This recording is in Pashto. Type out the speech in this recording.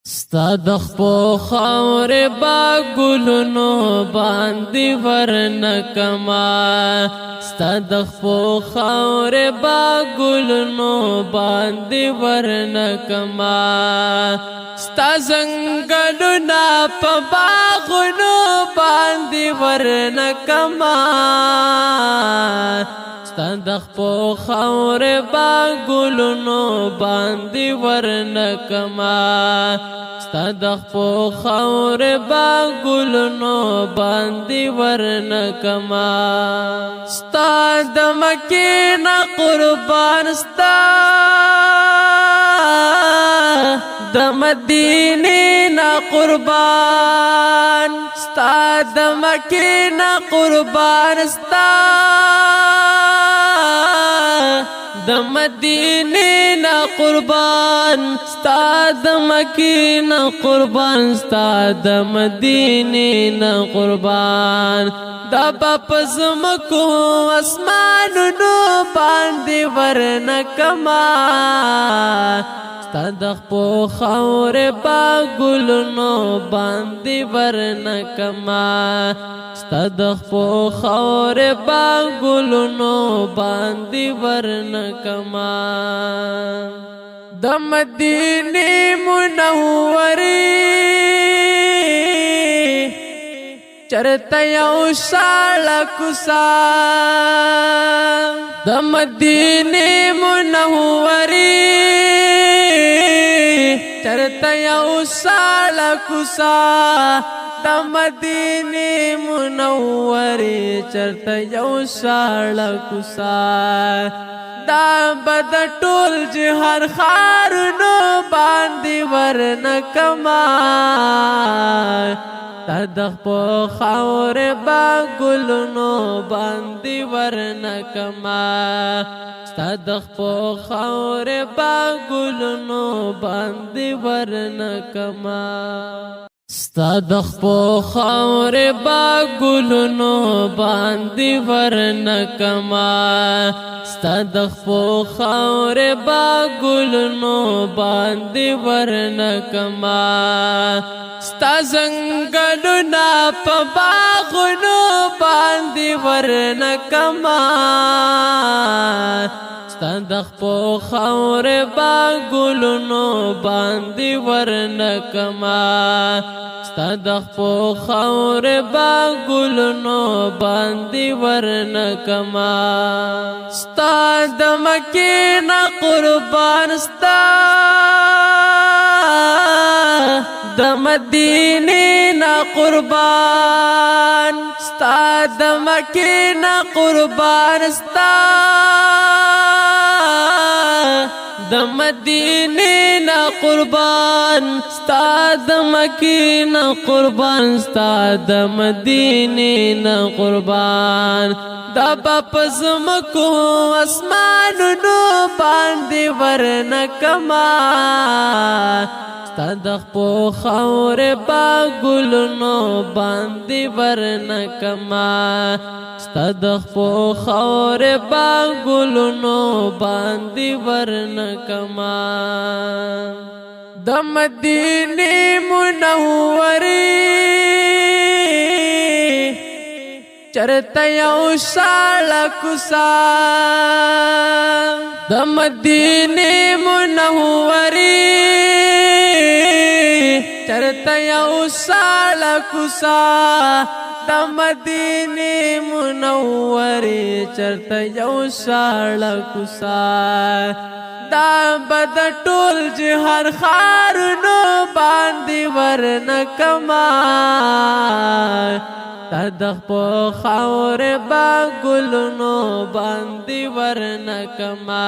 ستا د خپو خاورې با ګلونو باندې ورنکما ستا د خپو خاورې با ګلونو باندې ورنکما ستا زنګلونه په باغونو باندې ورنکما ستا د خپو خاورې با ګلونو باندې ورنکما ستا د خپو خاورې با ګلونو باندې ورنکما ستا د مکې نه قربان ستا د مدینې نه قربان ستا د مکې نه قربان ستا د مدینې نه قربان ستا د مکې نه قربان ستا د مدینې نه قربان دا په زمکو اسمانونو باندې ورنکما ستا د خپو خاورې با ګلونو باندې ورنکما ستا د خپو خاورې با ګلونو باندې ورنکما د مدینې منورې چرته یو شاله کوڅه د مدینې منورې چرته یو شاله کوڅه د مدینې منورې چرته یو شاله کوڅه دا بد ټول جهر خارونو باندې ورنکما تا د خپو خاورې با ګلونو باندې ورنکما ستا د خپو خاورې با ګلونو باندې ورنکما ستا د خپو خاورې با ګلونو باندې ورنکما ستا د خپو خاورې با ګلونو باندې ورنکما ستا زنګلونه په باغونو باندې ورنکما ستا د خپو خاورې با ګلونو باندې ورنکما ستا د خپو خاورې با ګلونو باندې ورنکما ستا د مکې نه قربان ستا د مدینې نه قربان ستا د مکې نه قربان ستا د مدینې نه قربان ستا د مکې نه قربان ستا د مدینې نه قربان دا په زمکو اسمانونو باندې ورنکما ستا د خپو خاورې با ګلونو باندې ورنکما ستا د خپو خاورې با ګلونو باندې ورنکما د مدینې منورې چرته یو شاله کوڅه د مدینې منورې چرته یو شاله کوڅه د مدینې منورې چرته یو شاله کوڅه دا بد ټول جهر خارونو باندې ورنکما تا د خپو خاورې با ګلونو باندې ورنکما